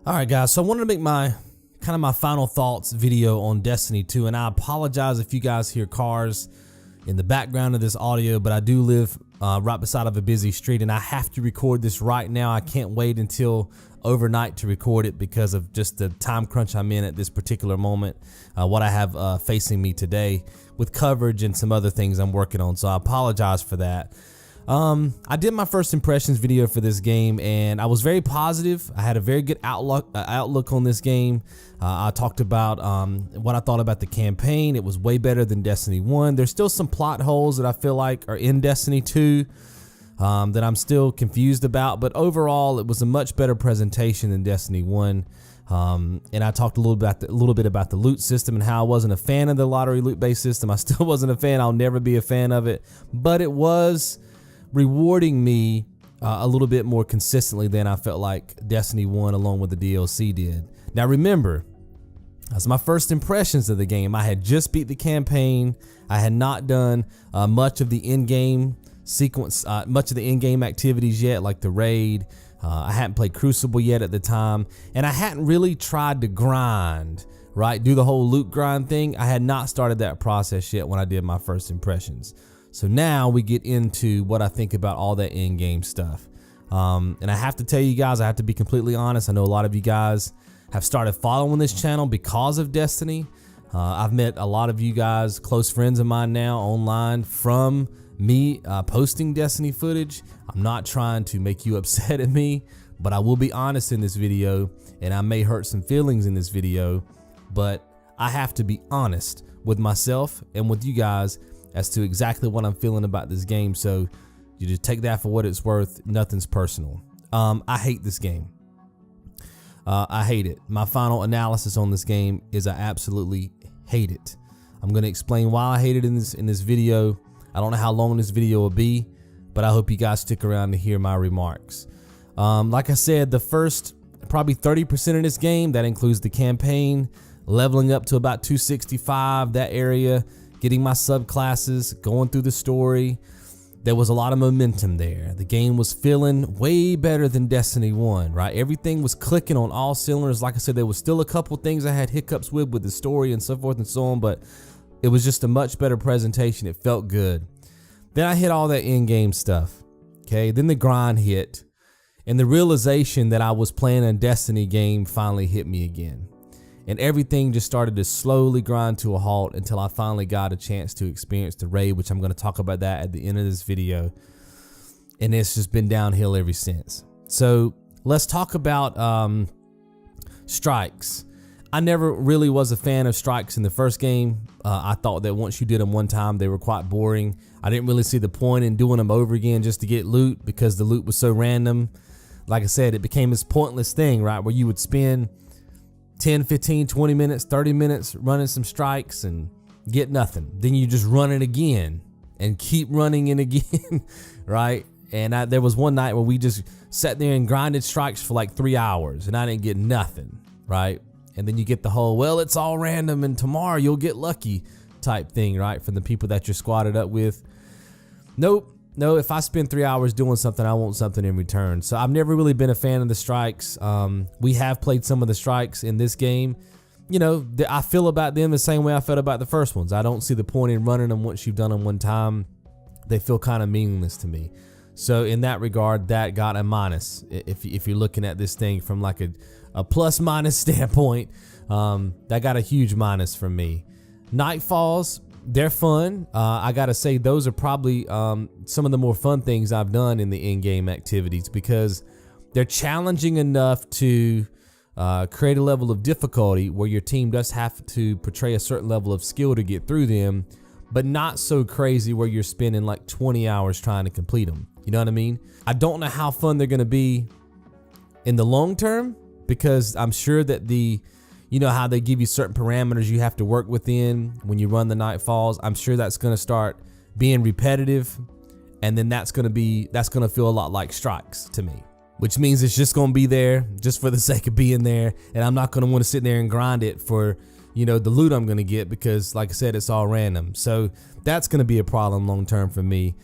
All right, guys, so I wanted to make my final thoughts video on Destiny 2, and I apologize if you guys hear cars in the background of this audio, but I do live right beside of a busy street, and I have to record this right now. I can't wait until overnight to record it because of just the time crunch I'm in at this particular moment, what I have facing me today with coverage and some other things I'm working on, so I apologize for that. I did my first impressions video for this game, and I was very positive. I had a very good outlook on this game. I talked about what I thought about the campaign. It was way better than Destiny 1. There's still some plot holes that I feel like are in Destiny 2 that I'm still confused about, but overall it was a much better presentation than Destiny 1. And I talked a little bit about the loot system and how I wasn't a fan of the lottery loot-based system. I still wasn't a fan. I'll never be a fan of it, but it was rewarding me a little bit more consistently than I felt like Destiny 1 along with the DLC did. Now remember, that's my first impressions of the game. I had just beat the campaign. I had not done much of the in-game sequence, much of the in-game activities yet, like the raid. I hadn't played Crucible yet at the time, and I hadn't really tried to grind, right? Do the whole loot grind thing. I had not started that process yet when I did my first impressions. So now we get into what I think about all that in-game stuff. And I have to tell you guys, I have to be completely honest. I know a lot of you guys have started following this channel because of Destiny. I've met a lot of you guys, close friends of mine now online from me posting Destiny footage. I'm not trying to make you upset at me, but I will be honest in this video, and I may hurt some feelings in this video, but I have to be honest with myself and with you guys as to exactly what I'm feeling about this game. So you just take that for what it's worth. Nothing's personal. I hate this game. I hate it. My final analysis on this game is I absolutely hate it. I'm going to explain why I hate it in this video. I don't know how long this video will be, but I hope you guys stick around to hear my remarks. Like I said, the first probably 30% of this game, that includes the campaign, leveling up to about 265, that area, getting my subclasses, going through the story. There was a lot of momentum there. The game was feeling way better than Destiny 1, right? Everything was clicking on all cylinders. Like I said, there was still a couple things I had hiccups with the story and so forth and so on, but it was just a much better presentation. It felt good. Then I hit all that in-game stuff, okay? Then the grind hit, and the realization that I was playing a Destiny game finally hit me again. And everything just started to slowly grind to a halt until I finally got a chance to experience the raid, which I'm going to talk about that at the end of this video. And it's just been downhill ever since. So let's talk about strikes. I never really was a fan of strikes in the first game. I thought that once you did them one time, they were quite boring. I didn't really see the point in doing them over again just to get loot because the loot was so random. Like I said, it became this pointless thing, right, where you would spend 10, 15, 20 minutes, 30 minutes running some strikes and get nothing. Then you just run it again and keep running it again, right? And there was one night where we just sat there and grinded strikes for like 3 hours and I didn't get nothing, right? And then you get the whole, well, it's all random and tomorrow you'll get lucky type thing, right? From the people that you're squatted up with. Nope. No, if I spend 3 hours doing something, I want something in return. So I've never really been a fan of the strikes. We have played some of the strikes in this game. You know, I feel about them the same way I felt about the first ones. I don't see the point in running them once you've done them one time. They feel kind of meaningless to me. So in that regard, that got a minus. If you're looking at this thing from like a plus minus standpoint, that got a huge minus from me. Nightfalls, they're fun. I gotta say those are probably some of the more fun things I've done in the in-game activities because they're challenging enough to create a level of difficulty where your team does have to portray a certain level of skill to get through them, but not so crazy where you're spending like 20 hours trying to complete them. You know what I mean? I don't know how fun they're gonna be in the long term because I'm sure that you know how they give you certain parameters you have to work within when you run the Nightfalls. I'm sure that's going to start being repetitive, and then that's going to feel a lot like strikes to me, which means it's just going to be there just for the sake of being there, and I'm not going to want to sit there and grind it for, you know, the loot I'm going to get because, like I said, it's all random. So that's going to be a problem long term for me.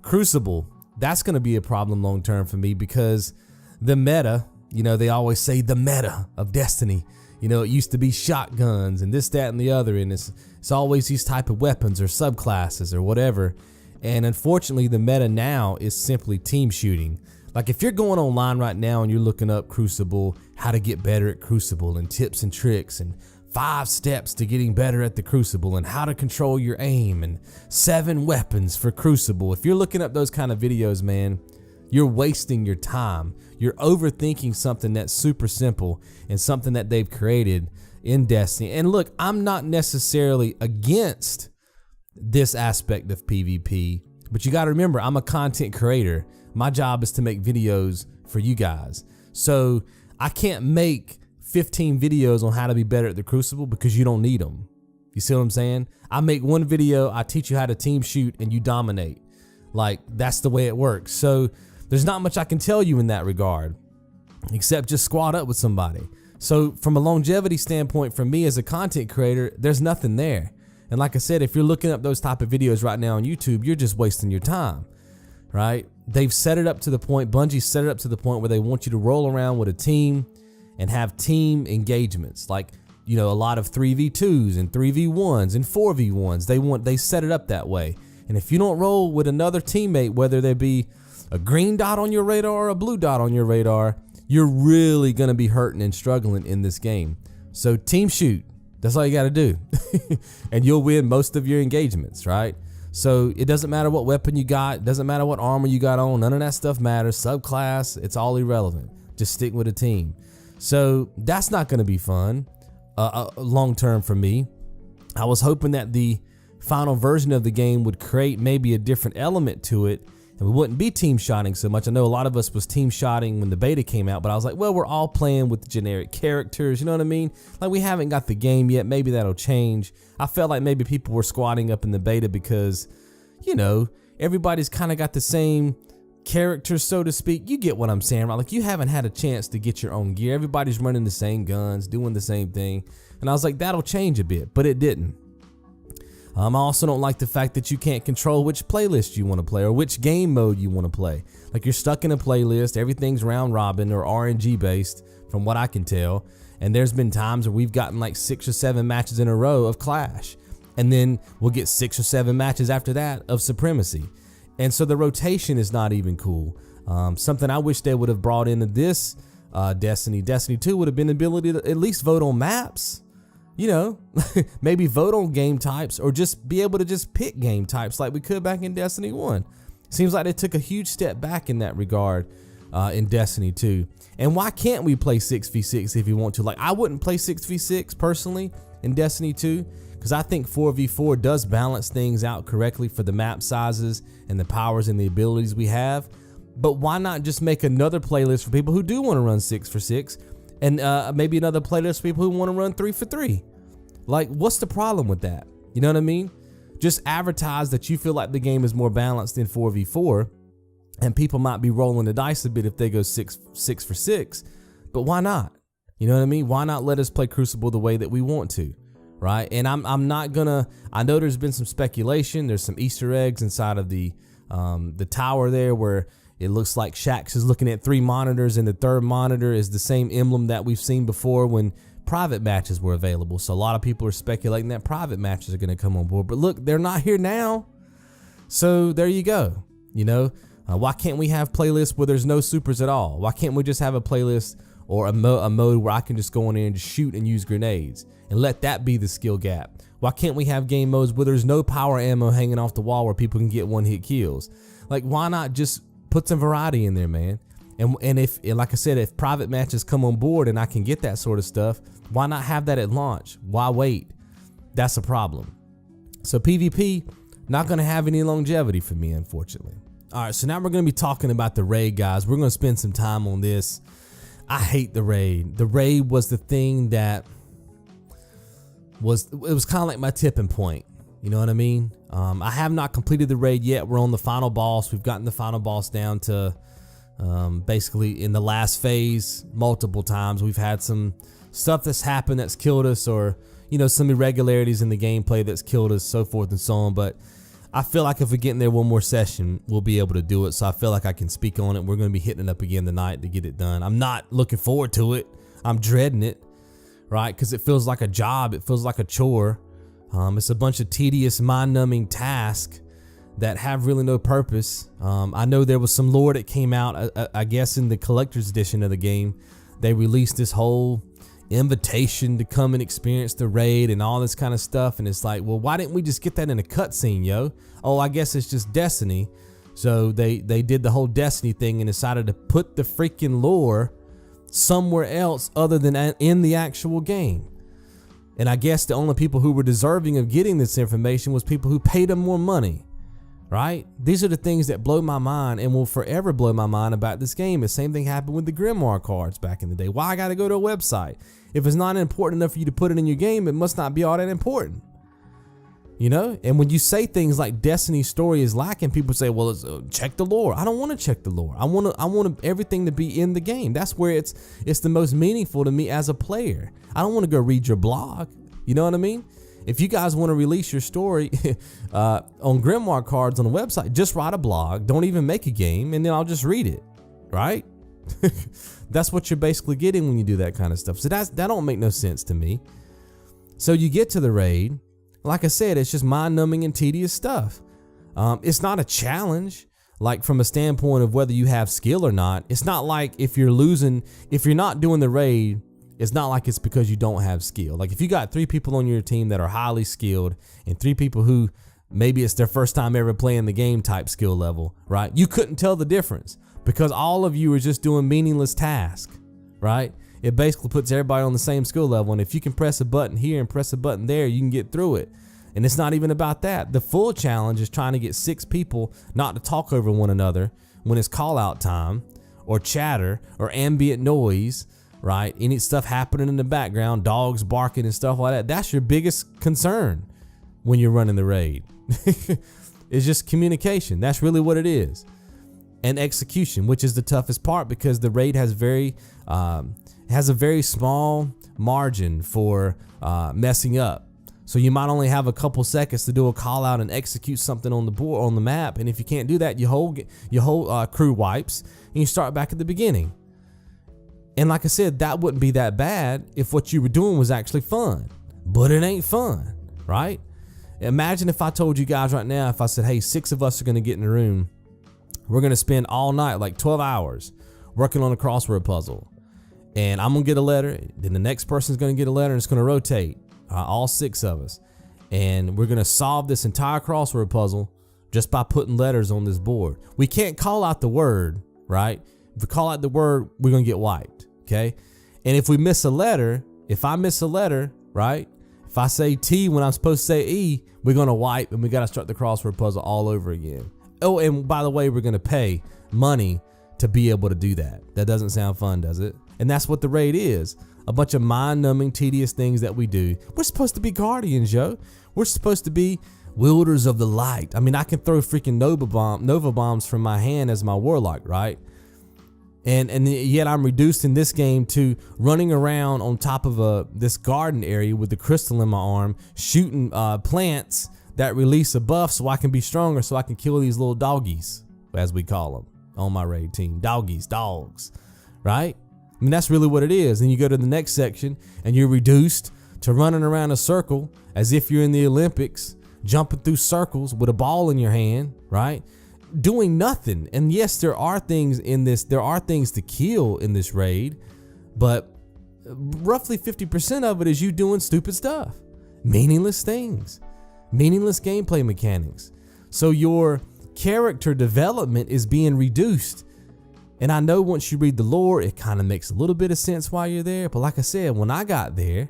Crucible, that's going to be a problem long term for me because the meta You know, they always say the meta of Destiny. You know, it used to be shotguns and this, that, and the other, and it's always these type of weapons or subclasses or whatever. And unfortunately, the meta now is simply team shooting. Like if you're going online right now and you're looking up Crucible, how to get better at Crucible and tips and tricks and 5 steps to getting better at the Crucible and how to control your aim and 7 weapons for Crucible. If you're looking up those kind of videos, man, you're wasting your time. You're overthinking something that's super simple and something that they've created in Destiny. And look, I'm not necessarily against this aspect of PvP, but you got to remember, I'm a content creator. My job is to make videos for you guys. So I can't make 15 videos on how to be better at the Crucible because you don't need them. You see what I'm saying? I make one video, I teach you how to team shoot, and you dominate. Like, that's the way it works. So there's not much I can tell you in that regard, except just squad up with somebody. So from a longevity standpoint, for me as a content creator, there's nothing there. And like I said, if you're looking up those type of videos right now on YouTube, you're just wasting your time, right? They've set it up to the point, Bungie set it up to the point where they want you to roll around with a team and have team engagements. Like, you know, a lot of 3v2s and 3v1s and 4v1s. They set it up that way. And if you don't roll with another teammate, whether there be a green dot on your radar or a blue dot on your radar, you're really going to be hurting and struggling in this game. So team shoot. That's all you got to do. And you'll win most of your engagements, right? So it doesn't matter what weapon you got. It doesn't matter what armor you got on. None of that stuff matters. Subclass, it's all irrelevant. Just stick with a team. So that's not going to be fun long term for me. I was hoping that the final version of the game would create maybe a different element to it, and we wouldn't be team shotting so much. I know a lot of us was team shotting when the beta came out, but I was like, well, we're all playing with the generic characters, you know what I mean? Like, we haven't got the game yet. Maybe that'll change. I felt like maybe people were squatting up in the beta because, you know, everybody's kind of got the same characters, so to speak. You get what I'm saying, right? Like, you haven't had a chance to get your own gear. Everybody's running the same guns, doing the same thing. And I was like, that'll change a bit, but it didn't. I also don't like the fact that you can't control which playlist you want to play or which game mode you want to play. Like, you're stuck in a playlist, everything's round robin or RNG based from what I can tell. And there's been times where we've gotten like 6 or 7 matches in a row of Clash. And then we'll get 6 or 7 matches after that of Supremacy. And so the rotation is not even cool. Something I wish they would have brought into this Destiny 2 would have been the ability to at least vote on maps. You know, maybe vote on game types or just be able to just pick game types like we could back in Destiny 1. Seems like they took a huge step back in that regard in Destiny 2. And why can't we play 6v6 if you want to? Like, I wouldn't play 6v6 personally in Destiny 2 because I think 4v4 does balance things out correctly for the map sizes and the powers and the abilities we have. But why not just make another playlist for people who do want to run 6v6? And maybe another playlist for people who want to run 3v3. Like, what's the problem with that? You know what I mean? Just advertise that you feel like the game is more balanced in 4v4, and people might be rolling the dice a bit if they go 6v6. But why not? You know what I mean? Why not let us play Crucible the way that we want to, right? And I'm not gonna. I know there's been some speculation. There's some Easter eggs inside of the tower there where it looks like Shaxx is looking at 3 monitors, and the 3rd monitor is the same emblem that we've seen before when private matches were available. So a lot of people are speculating that private matches are going to come on board. But look, they're not here now. So there you go. You know, why can't we have playlists where there's no supers at all? Why can't we just have a playlist or a mode where I can just go in there and just shoot and use grenades and let that be the skill gap? Why can't we have game modes where there's no power ammo hanging off the wall where people can get one-hit kills? Like, why not just put some variety in there, man? And if, like I said, if private matches come on board and I can get that sort of stuff, why not have that at launch? Why wait? That's a problem. So PvP, not going to have any longevity for me, unfortunately. All right, so now we're going to be talking about the raid, guys. We're going to spend some time on this. I hate the raid. The raid was the thing that was kind of like my tipping point. You know what I mean? I have not completed the raid yet. We're on the final boss. We've gotten the final boss down to basically in the last phase multiple times. We've had some stuff that's happened that's killed us, or, you know, some irregularities in the gameplay that's killed us, so forth and so on. But I feel like if we get in there one more session, we'll be able to do it. So I feel like I can speak on it. We're going to be hitting it up again tonight to get it done. I'm not looking forward to it. I'm dreading it, right? Because it feels like a job. It feels like a chore. It's a bunch of tedious, mind-numbing tasks that have really no purpose. I know there was some lore that came out, I guess in the collector's edition of the game. They released this whole invitation to come and experience the raid and all this kind of stuff, and it's like, well, why didn't we just get that in a cutscene, yo? Oh, I guess it's just Destiny. So they did the whole Destiny thing and decided to put the freaking lore somewhere else other than in the actual game. And I guess the only people who were deserving of getting this information was people who paid them more money, right? These are the things that blow my mind and will forever blow my mind about this game. The same thing happened with the Grimoire cards back in the day. Why I gotta go to a website? If it's not important enough for you to put it in your game, it must not be all that important. You know? And when you say things like Destiny's story is lacking, people say, well, check the lore. I don't want to check the lore. I want everything to be in the game. That's where it's the most meaningful to me as a player. I don't want to go read your blog. You know what I mean? If you guys want to release your story on Grimoire cards on the website, just write a blog. Don't even make a game, and then I'll just read it, right? That's what you're basically getting when you do that kind of stuff. So that don't make no sense to me. So you get to the raid. Like I said, it's just mind-numbing and tedious stuff. It's not a challenge, like from a standpoint of whether you have skill or not. It's not like if you're not doing the raid, it's not like it's because you don't have skill. Like if you got 3 people on your team that are highly skilled and 3 people who maybe it's their first time ever playing the game type skill level, right? You couldn't tell the difference because all of you are just doing meaningless tasks, right? It basically puts everybody on the same skill level. And if you can press a button here and press a button there, you can get through it. And it's not even about that. The full challenge is trying to get 6 people not to talk over one another when it's call out time or chatter or ambient noise, right? Any stuff happening in the background, dogs barking and stuff like that. That's your biggest concern when you're running the raid. It's just communication. That's really what it is. And execution, which is the toughest part because the raid has a very small margin for messing up. So you might only have a couple seconds to do a call out and execute something on the board, on the map. And if you can't do that, your whole crew wipes and you start back at the beginning. And like I said, that wouldn't be that bad if what you were doing was actually fun, but it ain't fun, right? Imagine if I told you guys right now, if I said, hey, 6 of us are going to get in a room. We're going to spend all night, like 12 hours working on a crossword puzzle. And I'm going to get a letter. Then the next person's going to get a letter and it's going to rotate, all 6 of us. And we're going to solve this entire crossword puzzle just by putting letters on this board. We can't call out the word, right? If we call out the word, we're going to get wiped, okay? And if we miss a letter, if I miss a letter, right? If I say T when I'm supposed to say E, we're going to wipe and we got to start the crossword puzzle all over again. Oh, and by the way, we're going to pay money to be able to do that. That doesn't sound fun, does it? And that's what the raid is. A bunch of mind-numbing, tedious things that we do. We're supposed to be guardians, yo. We're supposed to be wielders of the light. I mean, I can throw freaking Nova bombs from my hand as my warlock, right? And yet I'm reduced in this game to running around on top of this garden area with the crystal in my arm, shooting plants that release a buff so I can be stronger, so I can kill these little doggies, as we call them on my raid team. Doggies, dogs, right? I mean, that's really what it is. And you go to the next section and you're reduced to running around a circle as if you're in the Olympics, jumping through circles with a ball in your hand, right? Doing nothing. And yes, there are things in this, there are things to kill in this raid, but roughly 50% of it is you doing stupid stuff, meaningless things, meaningless gameplay mechanics. So your character development is being reduced. And I know once you read the lore, it kind of makes a little bit of sense while you're there. But like I said, when I got there,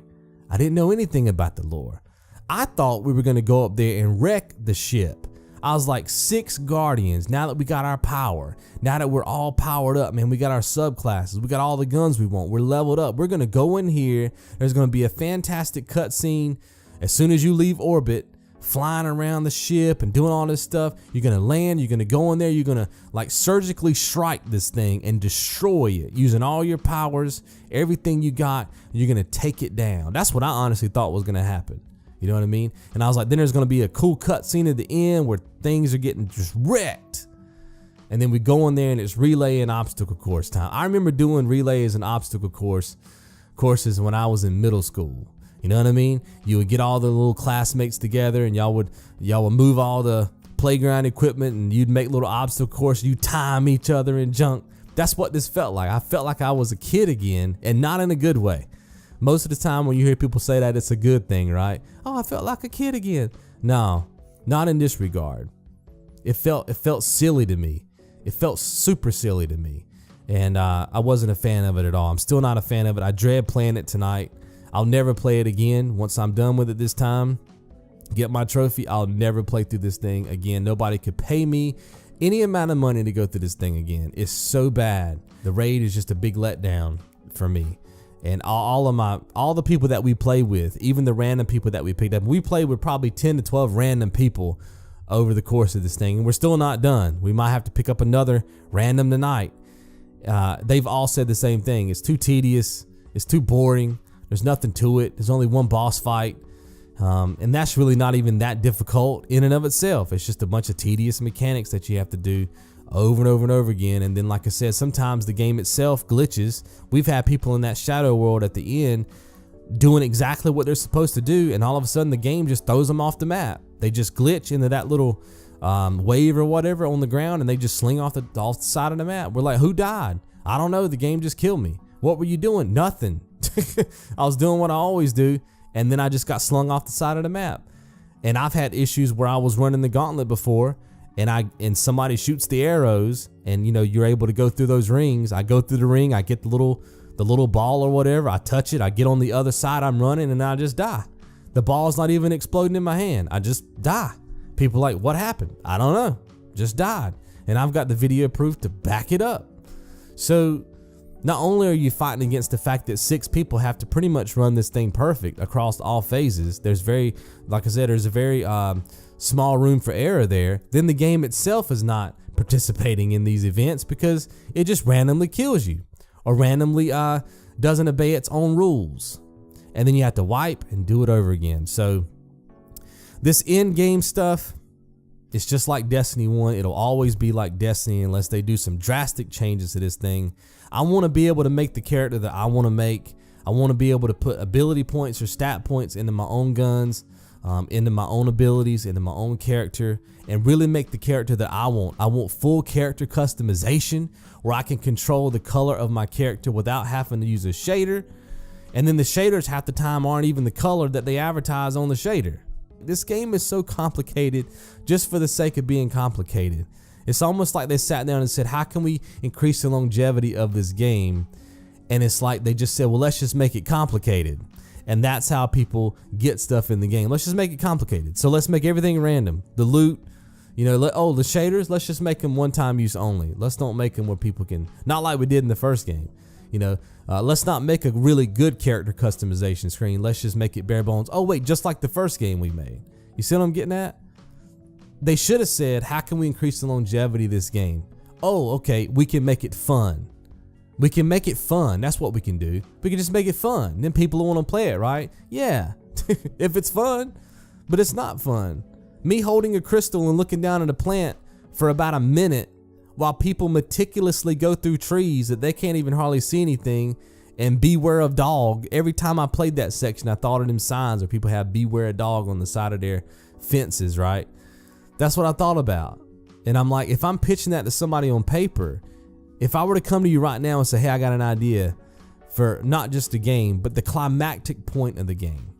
I didn't know anything about the lore. I thought we were going to go up there and wreck the ship. I was like, 6 guardians. Now that we got our power, now that we're all powered up, man, we got our subclasses, we got all the guns we want, we're leveled up. We're going to go in here. There's going to be a fantastic cutscene. As soon as you leave orbit, flying around the ship and doing all this stuff, you're going to land, you're going to go in there, you're going to like surgically strike this thing and destroy it using all your powers, everything you got, you're going to take it down. That's what I honestly thought was going to happen. You know what I mean? And I was like, then there's going to be a cool cutscene at the end where things are getting just wrecked. And then we go in there and it's relay and obstacle course time. I remember doing relays and obstacle courses when I was in middle school. You know what I mean? You would get all the little classmates together and y'all would move all the playground equipment and you'd make little obstacle courses. You time each other and junk. That's what this felt like. I felt like I was a kid again, and not in a good way. Most of the time when you hear people say that, it's a good thing, right? Oh, I felt like a kid again. No, not in this regard. It felt silly to me. It felt super silly to me. And I wasn't a fan of it at all. I'm still not a fan of it. I dread playing it tonight. I'll never play it again. Once I'm done with it this time, get my trophy, I'll never play through this thing again. Nobody could pay me any amount of money to go through this thing again. It's so bad. The raid is just a big letdown for me. And all the people that we play with, even the random people that we picked up, we played with probably 10 to 12 random people over the course of this thing, and we're still not done. We might have to pick up another random tonight. They've all said the same thing. It's too tedious. It's too boring. There's nothing to it. There's only one boss fight. And that's really not even that difficult in and of itself. It's just a bunch of tedious mechanics that you have to do over and over and over again. And then, like I said, sometimes the game itself glitches. We've had people in that shadow world at the end doing exactly what they're supposed to do, and all of a sudden the game just throws them off the map. They just glitch into that little wave or whatever on the ground, and they just sling off the side of the map. We're like, who died? I don't know. The game just killed me. What were you doing? Nothing. I was doing what I always do, and then I just got slung off the side of the map. And I've had issues where I was running the gauntlet before, and somebody shoots the arrows, and you're able to go through those rings. I go through the ring, I get the little ball or whatever, I touch it, I get on the other side, I'm running, and I just die. The ball's not even exploding in my hand. I just die. People are like, what happened? I don't know. Just died. And I've got the video proof to back it up. So not only are you fighting against the fact that 6 people have to pretty much run this thing perfect across all phases, like I said, there's a very small room for error there. Then the game itself is not participating in these events because it just randomly kills you or randomly doesn't obey its own rules. And then you have to wipe and do it over again. So this end game stuff, it's just like Destiny 1. It'll always be like Destiny unless they do some drastic changes to this thing. I want to be able to make the character that I want to make. I want to be able to put ability points or stat points into my own guns, into my own abilities, into my own character, and really make the character that I want. I want full character customization where I can control the color of my character without having to use a shader. And then the shaders half the time aren't even the color that they advertise on the shader. This game is so complicated just for the sake of being complicated. It's almost like they sat down and said, how can we increase the longevity of this game? And it's like they just said, well, let's just make it complicated. And that's how people get stuff in the game. Let's just make it complicated. So let's make everything random. The loot, the shaders, let's just make them one-time use only. Let's don't make them where people can, not like we did in the first game. Let's not make a really good character customization screen. Let's just make it bare bones. Oh, wait, just like the first game we made. You see what I'm getting at? They should have said, how can we increase the longevity of this game? Oh, okay, we can make it fun. We can make it fun. That's what we can do. We can just make it fun. Then people will want to play it, right? Yeah, if it's fun, but it's not fun. Me holding a crystal and looking down at a plant for about a minute while people meticulously go through trees that they can't even hardly see anything, and beware of dog. Every time I played that section, I thought of them signs where people have beware of dog on the side of their fences, right? That's what I thought about. And I'm like, if I'm pitching that to somebody on paper, if I were to come to you right now and say, hey, I got an idea for not just the game, but the climactic point of the game.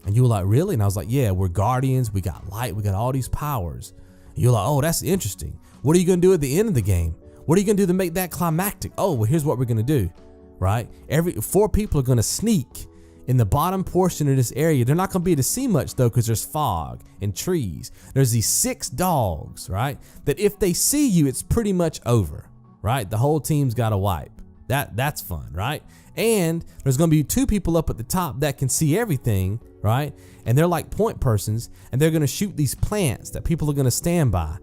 And you were like, really? And I was like, yeah, we're guardians. We got light. We got all these powers. And you're like, oh, that's interesting. What are you going to do at the end of the game? What are you going to do to make that climactic? Oh, well, here's what we're going to do, right? 4 people are going to sneak in the bottom portion of this area. They're not going to be able to see much, though, because there's fog and trees. There's these 6 dogs, right? That if they see you, it's pretty much over, right? The whole team's got to wipe. That's fun, right? And there's going to be 2 people up at the top that can see everything, right? And they're like point persons, and they're going to shoot these plants that people are going to stand by,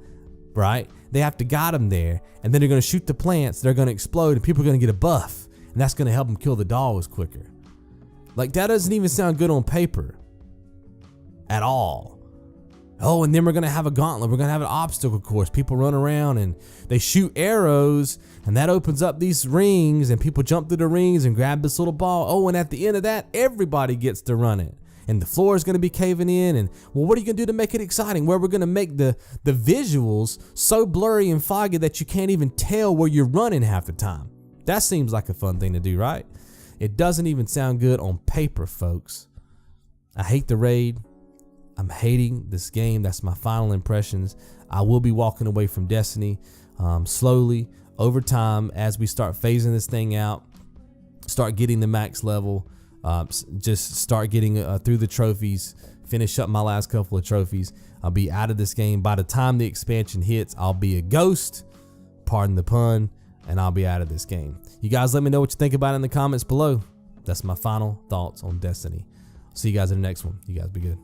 right? They have to guide them there, and then they're going to shoot the plants. They're going to explode, and people are going to get a buff, and that's going to help them kill the dogs quicker. Like, that doesn't even sound good on paper. at all. Oh, and then we're going to have a gauntlet. We're going to have an obstacle course. People run around and they shoot arrows, and that opens up these rings, and people jump through the rings and grab this little ball. Oh, and at the end of that, everybody gets to run it. And the floor is going to be caving in. And, well, what are you going to do to make it exciting? Well, we're going to make the visuals so blurry and foggy that you can't even tell where you're running half the time. That seems like a fun thing to do, right? It doesn't even sound good on paper, folks. I hate the raid. I'm hating this game. That's my final impressions. I will be walking away from Destiny slowly over time as we start phasing this thing out, start getting the max level, just start getting through the trophies, finish up my last couple of trophies. I'll be out of this game. By the time the expansion hits, I'll be a ghost, pardon the pun, and I'll be out of this game. You guys let me know what you think about it in the comments below. That's my final thoughts on Destiny. See you guys in the next one. You guys be good.